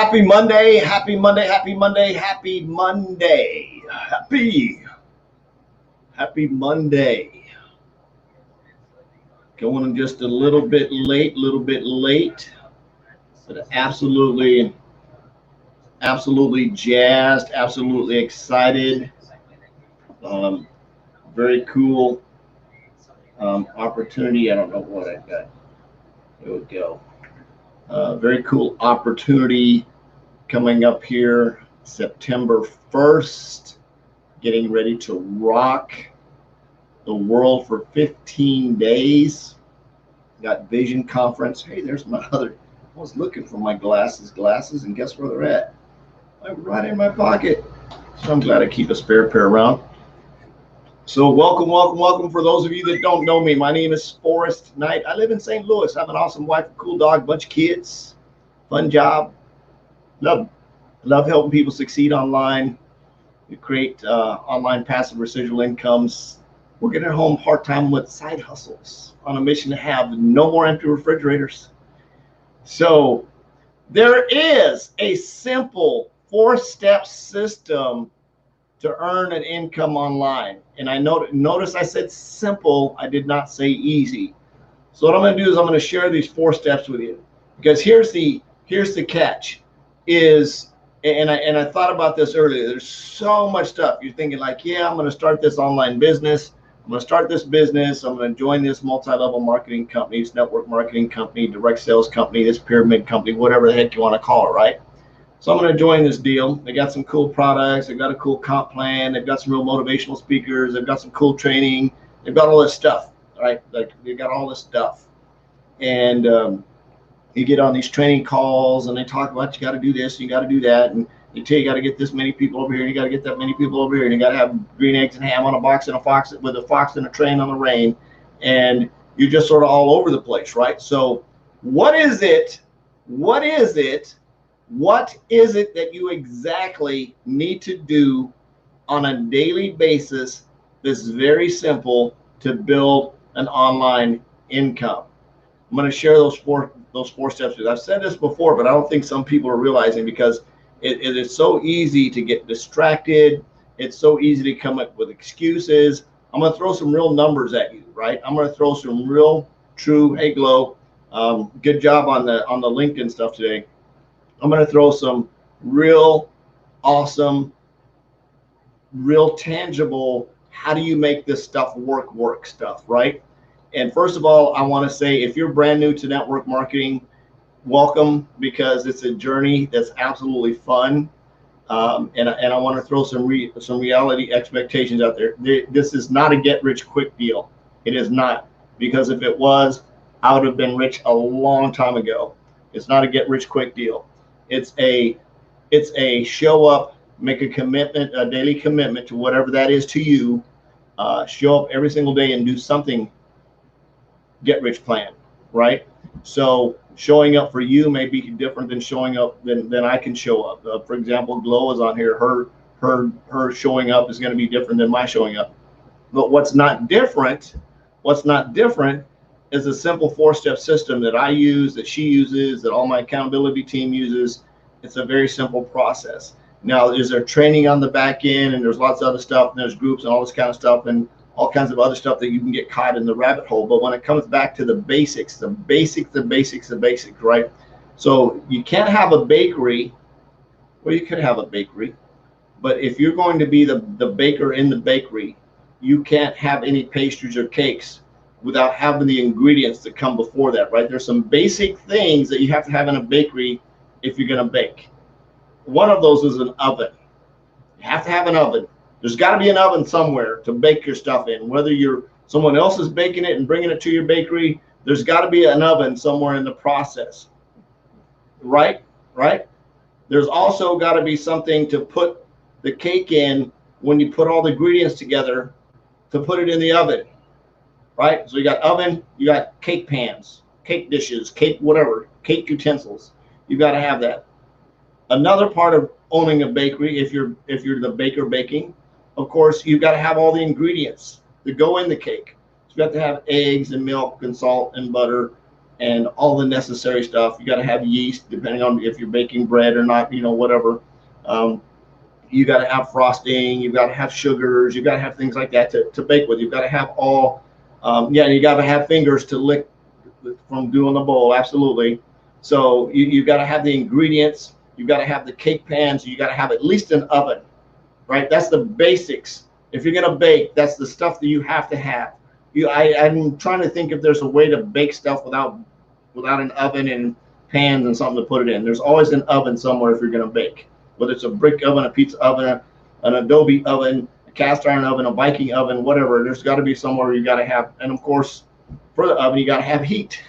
Happy Monday, happy Monday, happy Monday, happy Monday. Happy Monday. Going just a little bit late, but absolutely jazzed, absolutely excited. Um, Very cool opportunity. I don't know what I got. There we go. Very cool opportunity coming up here September 1st, getting ready to rock the world for 15 days. Got Vision Conference. Hey, there's my other. I was looking for my glasses, and guess where they're at? I'm right in my pocket. So I'm glad I keep a spare pair around. So welcome. For those of you that don't know me, my name is Forrest Knight. I live in St. Louis. I have an awesome wife, a cool dog, bunch of kids, fun job. Love helping people succeed online. We create online passive residual incomes. Working at home part-time with side hustles on a mission to have no more empty refrigerators. So there is a simple 4-step system to earn an income online. And I notice I said simple, I did not say easy. So what I'm going to do is I'm going to share these 4 steps with you, because here's the catch is, and I thought about this earlier, there's so much stuff. You're thinking like, yeah, I'm going to start this online business. I'm going to start this business. I'm going to join this multi-level marketing company, this network marketing company, direct sales company, this pyramid company, whatever the heck you want to call it, right? So I'm going to join this deal. They got some cool products. They've got a cool comp plan. They've got some real motivational speakers. They've got some cool training. They've got all this stuff, right? Like they've got all this stuff. And you get on these training calls and they talk about you got to do this, you got to do that. And they tell you got to get this many people over here. You got to get that many people over here. And you got to have green eggs and ham on a box and a fox with a fox and a train on the rain. And you're just sort of all over the place, right? So what is it that you exactly need to do on a daily basis that's very simple to build an online income? I'm going to share those four steps with you. I've said this before, but I don't think some people are realizing, because it is so easy to get distracted. It's so easy to come up with excuses. I'm going to throw some real numbers at you, right? I'm going to throw some real true, hey Glow, good job on the LinkedIn stuff today. I'm going to throw some real awesome, real tangible, how do you make this stuff work stuff, right? And first of all, I want to say, if you're brand new to network marketing, welcome, because it's a journey that's absolutely fun. And I want to throw some reality expectations out there. This is not a get rich quick deal. It is not, because if it was, I would have been rich a long time ago. It's not a get rich quick deal. It's a show up, make a commitment, a daily commitment to whatever that is to you. Show up every single day and do something get rich plan, right? So showing up for you may be different than showing up than I can show up. For example, Glow is on here. Her showing up is going to be different than my showing up. But what's not different is a simple 4-step system that I use, that she uses, that all my accountability team uses. It's a very simple process. Now, is there training on the back end, and there's lots of other stuff, and there's groups and all this kind of stuff, and all kinds of other stuff that you can get caught in the rabbit hole. But when it comes back to the basics, right? So you can't have a bakery. Well, you could have a bakery, but if you're going to be the baker in the bakery, you can't have any pastries or cakes without having the ingredients that come before that, right? There's some basic things that you have to have in a bakery if you're going to bake. One of those is an oven. You have to have an oven. There's got to be an oven somewhere to bake your stuff in. Whether someone else is baking it and bringing it to your bakery, there's got to be an oven somewhere in the process, right? There's also got to be something to put the cake in when you put all the ingredients together to put it in the oven, right? So you got oven, you got cake pans, cake dishes, cake whatever, cake utensils. You got to have that. Another part of owning a bakery, if you're the baker baking, of course, you've got to have all the ingredients that go in the cake. So you have to have eggs and milk and salt and butter and all the necessary stuff. You got to have yeast, depending on if you're baking bread or not, whatever. You got to have frosting, you've got to have sugars, you've got to have things like that to bake with. You've got to have all, you got to have fingers to lick from doing the bowl, absolutely. So you've got to have the ingredients, you've got to have the cake pans, you got to have at least an oven, right? That's the basics. If you're going to bake, that's the stuff that you have to have. I'm trying to think if there's a way to bake stuff without an oven and pans and something to put it in. There's always an oven somewhere if you're going to bake. Whether it's a brick oven, a pizza oven, an adobe oven, a cast iron oven, a Viking oven, whatever, there's got to be somewhere you got to have. And of course, for the oven, you got to have heat,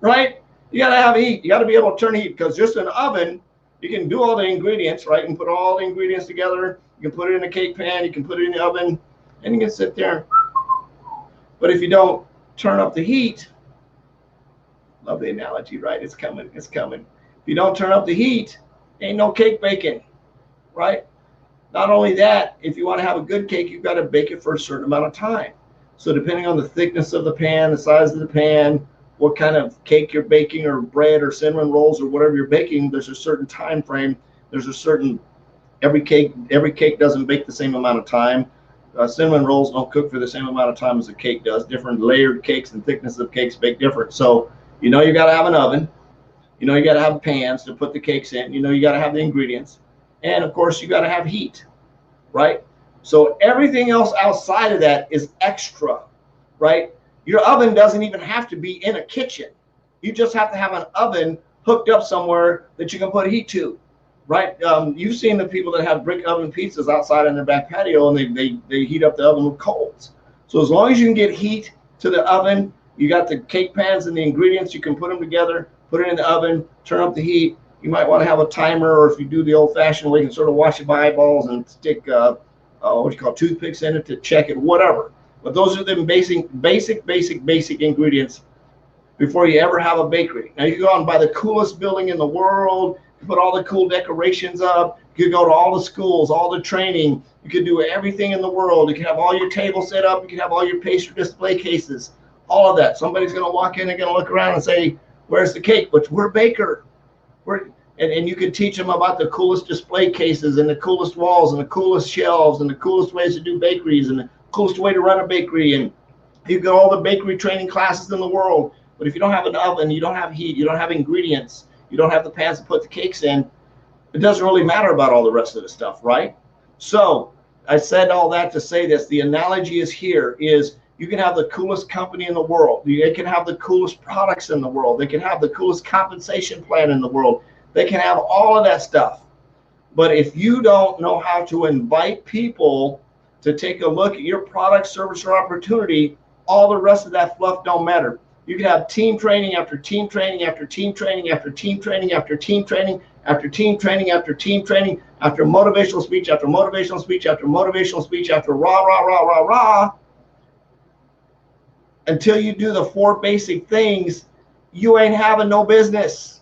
right? You got to have heat. You got to be able to turn heat, because just an oven, you can do all the ingredients, right? You can put all the ingredients together. You can put it in a cake pan. You can put it in the oven, and you can sit there. But if you don't turn up the heat, love the analogy, right? It's coming. It's coming. If you don't turn up the heat, ain't no cake baking, right? Not only that, if you want to have a good cake, you've got to bake it for a certain amount of time. So depending on the thickness of the pan, the size of the pan, what kind of cake you're baking, or bread or cinnamon rolls or whatever you're baking, there's a certain time frame. There's a certain, every cake doesn't bake the same amount of time. Cinnamon rolls don't cook for the same amount of time as a cake does. Different layered cakes and thickness of cakes bake different. So you got to have an oven. You got to have pans to put the cakes in. You got to have the ingredients. And of course, you got to have heat, right? So everything else outside of that is extra, right? Your oven doesn't even have to be in a kitchen. You just have to have an oven hooked up somewhere that you can put heat to, right? You've seen the people that have brick oven pizzas outside in their back patio, and they heat up the oven with coals. So as long as you can get heat to the oven, you got the cake pans and the ingredients, you can put them together, put it in the oven, turn up the heat. You might want to have a timer, or if you do the old-fashioned way, you can sort of wash it by eyeballs and stick toothpicks in it to check it, whatever. But those are the basic ingredients before you ever have a bakery. Now you can go out and buy the coolest building in the world, you put all the cool decorations up, you could go to all the schools, all the training, you could do everything in the world. You can have all your tables set up, you can have all your pastry display cases, all of that. Somebody's going to walk in, they're going to look around and say, where's the cake? But we're a baker. And you can teach them about the coolest display cases and the coolest walls and the coolest shelves and the coolest ways to do bakeries and the coolest way to run a bakery. And you get all the bakery training classes in the world. But if you don't have an oven, you don't have heat, you don't have ingredients, you don't have the pans to put the cakes in, it doesn't really matter about all the rest of the stuff, right? So I said all that to say this. The analogy is here is, you can have the coolest company in the world. They can have the coolest products in the world. They can have the coolest compensation plan in the world. They can have all of that stuff. But if you don't know how to invite people to take a look at your product, service, or opportunity, all the rest of that fluff don't matter. You can have team training after team training after team training after team training after team training after team training after team training after motivational speech after motivational speech after motivational speech after rah, rah, rah, rah, rah. Until you do the 4 basic things, you ain't having no business.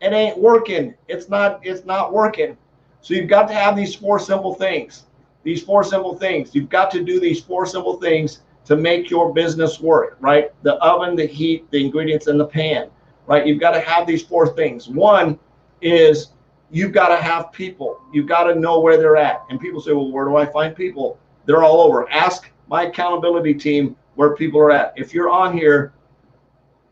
It ain't working. It's not working. So you've got to have these 4 simple things. These 4 simple things. You've got to do these 4 simple things to make your business work, right? The oven, the heat, the ingredients, and the pan, right? You've got to have these 4 things. One is you've got to have people. You've got to know where they're at. And people say, well, where do I find people? They're all over. Ask my accountability team where people are at. If you're on here,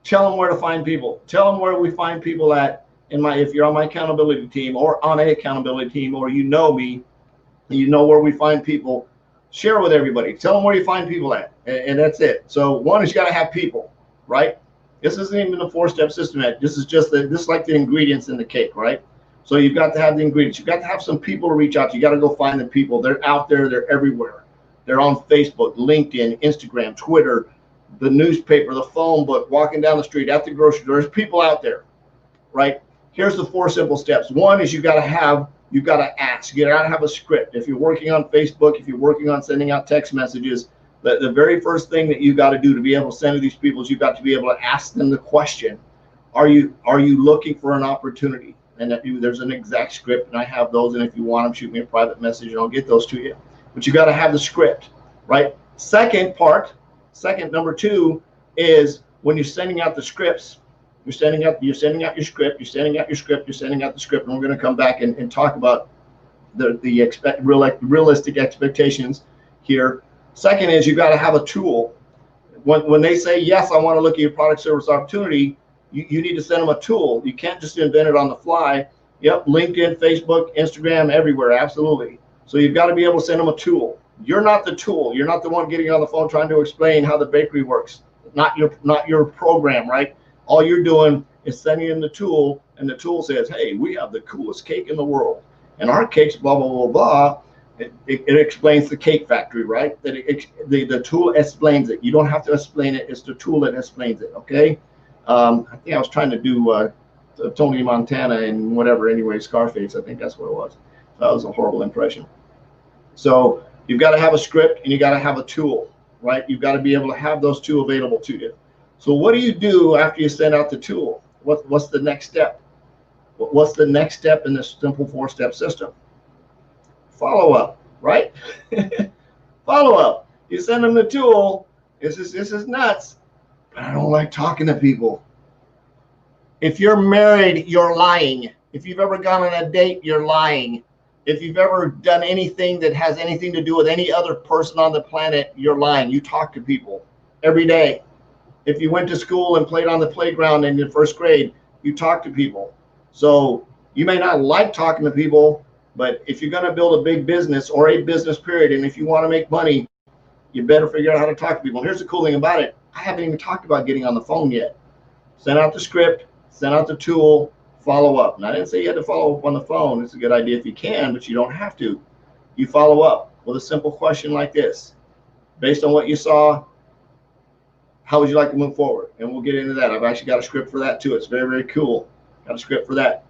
tell them where to find people. Tell them where we find people at if you're on my accountability team or on a accountability team, or you know me, you know where we find people, share with everybody. Tell them where you find people at, and that's it. So one is you got to have people, right? This isn't even the 4-step system yet. This is just this is like the ingredients in the cake, right? So you've got to have the ingredients. You've got to have some people to reach out to. You got to go find the people. They're out there. They're everywhere. They're on Facebook, LinkedIn, Instagram, Twitter, the newspaper, the phone book, walking down the street, at the grocery store. There's people out there, right? Here's the 4 simple steps. One is you've got to ask. You got to have a script. If you're working on Facebook, if you're working on sending out text messages, the very first thing that you got to do to be able to send to these people is you've got to be able to ask them the question, are you looking for an opportunity? And there's an exact script, and I have those, and if you want them, shoot me a private message and I'll get those to you. But you got to have the script, right? Number 2 is, when you're sending out the scripts, you're sending out your script, you're sending out the script, and we're going to come back and talk about the realistic expectations here. Second is you got to have a tool. When they say, yes, I want to look at your product service opportunity, you need to send them a tool. You can't just invent it on the fly. Yep, LinkedIn, Facebook, Instagram, everywhere, absolutely. So you've got to be able to send them a tool. You're not the tool. You're not the one getting on the phone trying to explain how the bakery works. Not your program, right? All you're doing is sending them the tool, and the tool says, hey, we have the coolest cake in the world, and our cake's blah, blah, blah, blah. It explains the cake factory, right? That the tool explains it. You don't have to explain it. It's the tool that explains it, okay? I think I was trying to do Tony Montana and whatever, anyway, Scarface. I think that's what it was. That was a horrible impression. So you've got to have a script and you got to have a tool, right? You've got to be able to have those two available to you. So what do you do after you send out the tool? What's the next step? What's the next step in this simple 4-step system? Follow up, right? Follow up. You send them the tool. This is nuts, but I don't like talking to people. If you're married, you're lying. If you've ever gone on a date, you're lying. If you've ever done anything that has anything to do with any other person on the planet, you're lying. You talk to people every day. If you went to school and played on the playground in your first grade, you talk to people. So you may not like talking to people, but if you're going to build a big business or a business period, and if you want to make money, you better figure out how to talk to people. And here's the cool thing about it. I haven't even talked about getting on the phone yet. Send out the script, send out the tool, follow up. And I didn't say you had to follow up on the phone. It's a good idea if you can, but you don't have to. You follow up with a simple question like this. Based on what you saw, how would you like to move forward? And we'll get into that. I've actually got a script for that too. It's very, very cool. Got a script for that.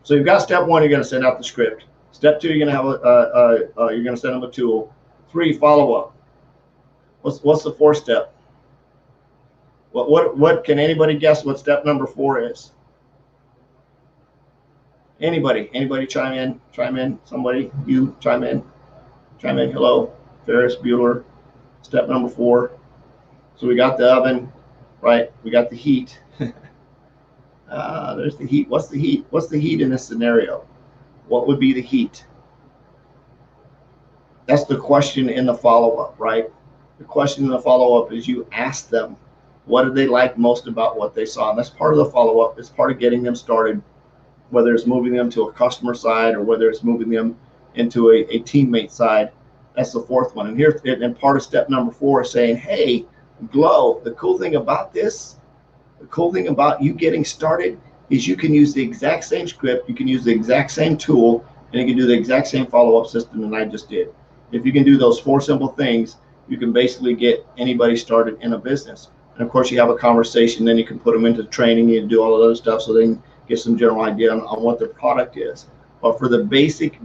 So you've got step 1, you're going to send out the script. Step 2, you're going to have you're going to send them a tool. 3, follow up. What's the 4th step? What can anybody guess what step number 4 is? Anybody chime in, somebody, you chime in. Hello, Ferris Bueller. Step number 4. So we got the oven, right? We got the heat. There's the heat. What's the heat? What's the heat in this scenario? What would be the heat? That's the question in the follow-up, right? The question in the follow-up is you ask them, what did they like most about what they saw? And that's part of the follow-up. It's part of getting them started, whether it's moving them to a customer side or whether it's moving them into a teammate side. That's the 4th one. And part of step number 4 is saying, hey, Glow, the cool thing about this, the cool thing about you getting started is you can use the exact same script, you can use the exact same tool, and you can do the exact same follow-up system that I just did. If you can do those 4 simple things, you can basically get anybody started in a business. And of course, you have a conversation, then you can put them into training, you do all of those stuff so they can get some general idea on what the product is. But for the basics,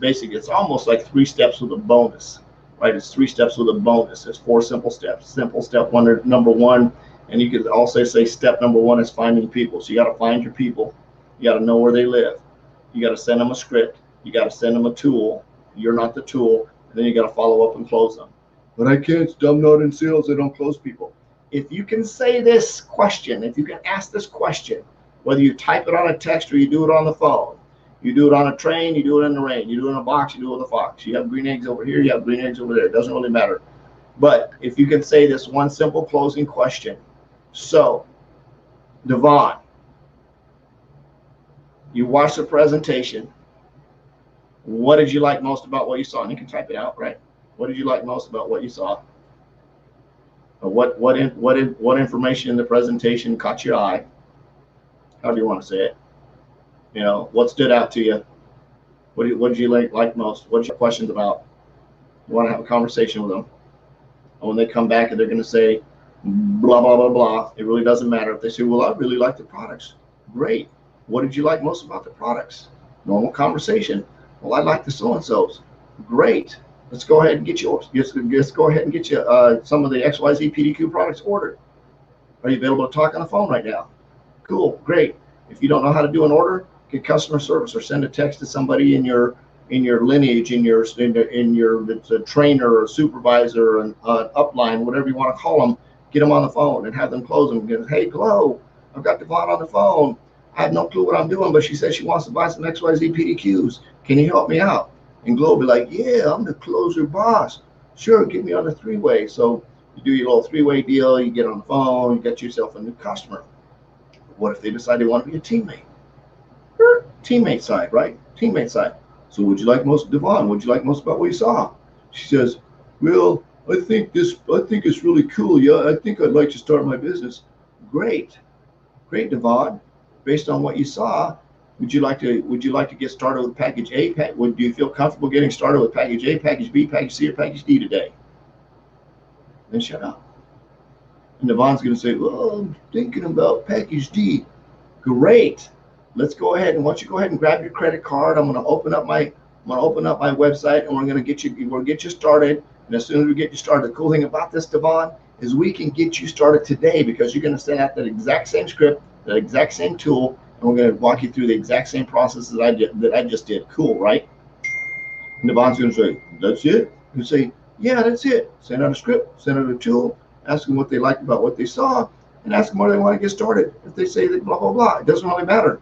it's almost like 3 steps with a bonus, right? It's 3 steps with a bonus. It's 4 simple steps. Simple step number 1, and you could also say step number 1 is finding people. So you got to find your people. You got to know where they live. You got to send them a script. You got to send them a tool. You're not the tool. And then you got to follow up and close them. But I can't. I'm not in sales. I don't close people. If you can say this question, if you can ask this question, whether you type it on a text or you do it on the phone, you do it on a train, you do it in the rain, you do it in a box, you do it with a fox. You have green eggs over here, you have green eggs over there. It doesn't really matter. But if you can say this one simple closing question. So, Devon, you watched the presentation. What did you like most about what you saw? And you can type it out, right? What did you like most about what you saw? What information in the presentation caught your eye? How do you want to say it? You know, what stood out to you? What did you like most? What are your questions about? You want to have a conversation with them. And when they come back and they're going to say blah, blah, blah, blah, it really doesn't matter. If they say, well, I really like the products. Great. What did you like most about the products? Normal conversation. Well, I like the so-and-sos. Great. Let's go ahead and get yours. Let's go ahead and get you some of the XYZ PDQ products ordered. Are you available to talk on the phone right now? Cool. Great. If you don't know how to do an order, get customer service or send a text to somebody in your lineage, in your it's a trainer or a supervisor or an upline, whatever you want to call them. get them on the phone and have them close them. Get, hey, Glow, I've got Devon on the phone. I have no clue what I'm doing, but she says she wants to buy some XYZ PDQs. Can you help me out? And Glow will be like, yeah, I'm the closer boss. Sure, get me on a three-way. So you do your little three-way deal, you get on the phone, you get yourself a new customer. What if they decide they want to be a teammate? Teammate side, right? Teammate side. So what'd you like most, Devon? What'd you like most about what you saw? She says, well, I think it's really cool. Yeah, I think I'd like to start my business. Great, Devon. Based on what you saw, would you like to get started with package A? Do you feel comfortable getting started with package A, package B, package C, or package D today? Then shut up. And Devon's going to say, well, I'm thinking about package D. Great. Let's go ahead, and once you go ahead and grab your credit card, I'm going to open up my website, and we're going to get you started. And as soon as we get you started, the cool thing about this, Devon, is we can get you started today, because you're going to send out that exact same script, that exact same tool, and we're going to walk you through the exact same process that I just did. Cool, right? And Devon's going to say, that's it? You say, yeah, that's it. Send out a script, send out a tool, ask them what they liked about what they saw, and ask them where they want to get started. If they say that blah, blah, blah, it doesn't really matter.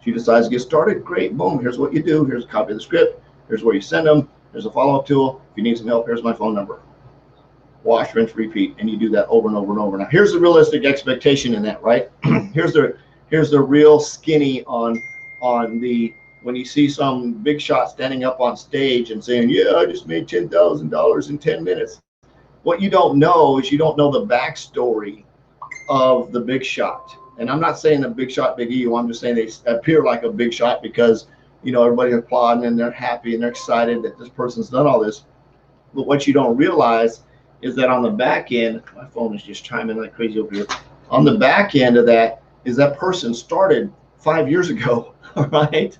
She decides to get started, great, boom, here's what you do. Here's a copy of the script. Here's where you send them. There's a follow-up tool. If you need some help, here's my phone number. Wash, rinse, repeat, and you do that over and over and over. Now, here's the realistic expectation in that, right? here's the real skinny on the, when you see some big shot standing up on stage and saying, yeah, I just made $10,000 in 10 minutes. What you don't know is you don't know the backstory of the big shot. And I'm not saying a big shot, big ego. I'm just saying they appear like a big shot because, you know, everybody's applauding and they're happy and they're excited that this person's done all this. But what you don't realize is that on the back end, my phone is just chiming like crazy over here. On the back end of that is that person started 5 years ago, all right?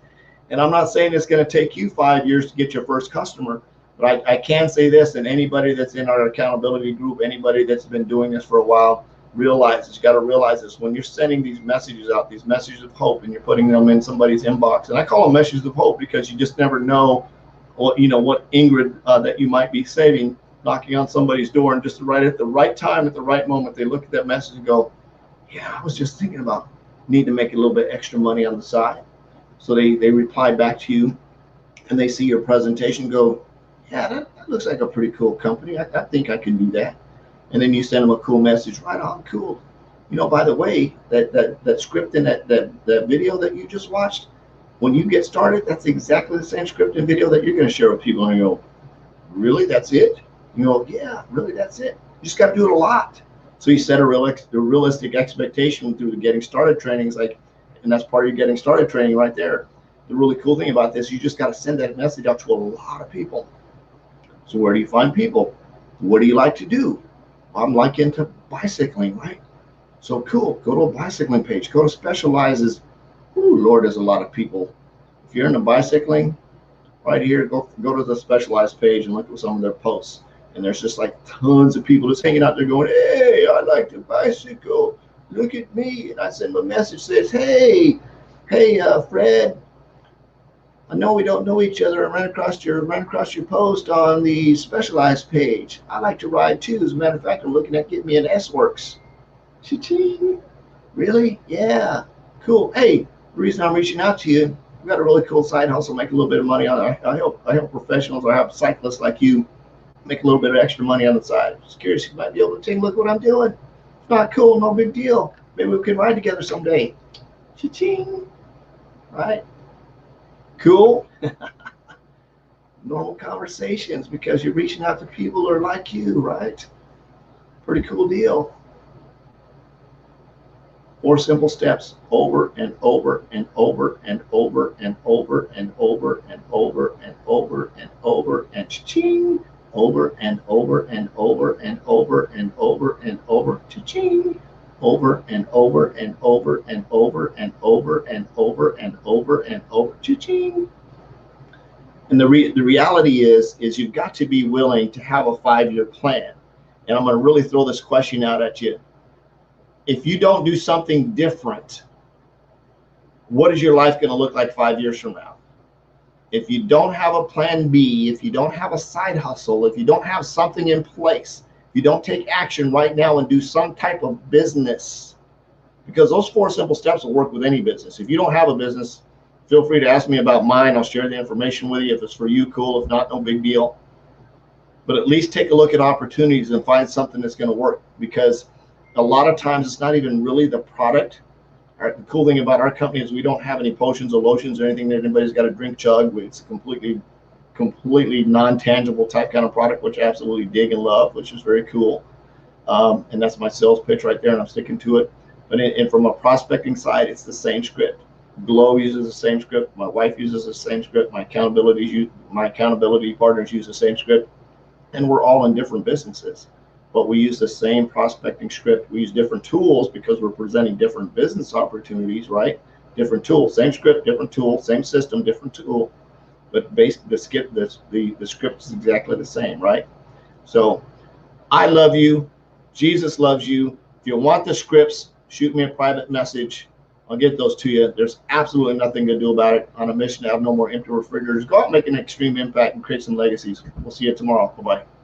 And I'm not saying it's going to take you 5 years to get your first customer, but I can say this, and anybody that's in our accountability group, anybody that's been doing this for a while, realize this. You got to realize this. When you're sending these messages out, these messages of hope, and you're putting them in somebody's inbox, and I call them messages of hope because you just never know what, you know, what Ingrid that you might be saving, knocking on somebody's door, and just right at the right time, at the right moment, they look at that message and go, yeah, I was just thinking about needing to make a little bit extra money on the side. So they reply back to you, and they see your presentation and go, yeah, that looks like a pretty cool company. I think I can do that. And then you send them a cool message, right on, cool. You know, by the way, that script and that video that you just watched, when you get started, that's exactly the same script and video that you're going to share with people. And you go, really, that's it? You go, yeah, really, that's it. You just got to do it a lot. So you set a realistic expectation through the getting started trainings, like, and that's part of your getting started training right there. The really cool thing about this, you just got to send that message out to a lot of people. So where do you find people? What do you like to do? I'm like into bicycling, right? So cool, go to a bicycling page, go to Specializes. Ooh, Lord, there's a lot of people. If you're into bicycling, right here, go to the Specialized page and look at some of their posts. And there's just like tons of people just hanging out there going, hey, I like to bicycle. Look at me. And I send them a message that says, hey, Fred, I know we don't know each other. I ran across your post on the Specialized page. I like to ride too. As a matter of fact, I'm looking at getting me an S-Works. Cha-ching. Really? Yeah. Cool. Hey, the reason I'm reaching out to you, I've got a really cool side hustle, make a little bit of money on it. I help professionals. I help cyclists like you make a little bit of extra money on the side. Just curious if you might be able to take a look at what I'm doing. It's not cool, no big deal. Maybe we can ride together someday. Cha-ching. Right? Cool. Normal conversations, because you're reaching out to people who are like you, right? Pretty cool deal. 4 simple steps, over and over and over and over and over and over and over and over and over and cha-ching, over and over and over and over and over and over, cha-ching, over and over and over and over and over and over and over and over, cha-ching. And the reality is you've got to be willing to have a 5-year plan. And I'm going to really throw this question out at you. If you don't do something different, what is your life going to look like 5 years from now? If you don't have a plan B, if you don't have a side hustle, if you don't have something in place, If you don't take action right now and do some type of business, because those 4 simple steps will work with any business. If you don't have a business, feel free to ask me about mine. I'll share the information with you. If it's for you, cool. If not, no big deal. But at least take a look at opportunities and find something that's going to work, because a lot of times it's not even really the product. The cool thing about our company is we don't have any potions or lotions or anything that anybody's got to drink, chug. It's a completely non-tangible type kind of product, which I absolutely dig and love, which is very cool. And that's my sales pitch right there, and I'm sticking to it. But from a prospecting side, it's the same script. Glow uses the same script. My wife uses the same script. My accountability partners use the same script. And we're all in different businesses, but we use the same prospecting script. We use different tools because we're presenting different business opportunities, right? Different tools, same script, different tool, same system, different tool, but the script is exactly the same, right? So I love you. Jesus loves you. If you want the scripts, shoot me a private message. I'll get those to you. There's absolutely nothing to do about it. On a mission to have no more empty refrigerators. Go out and make an extreme impact and create some legacies. We'll see you tomorrow. Bye-bye.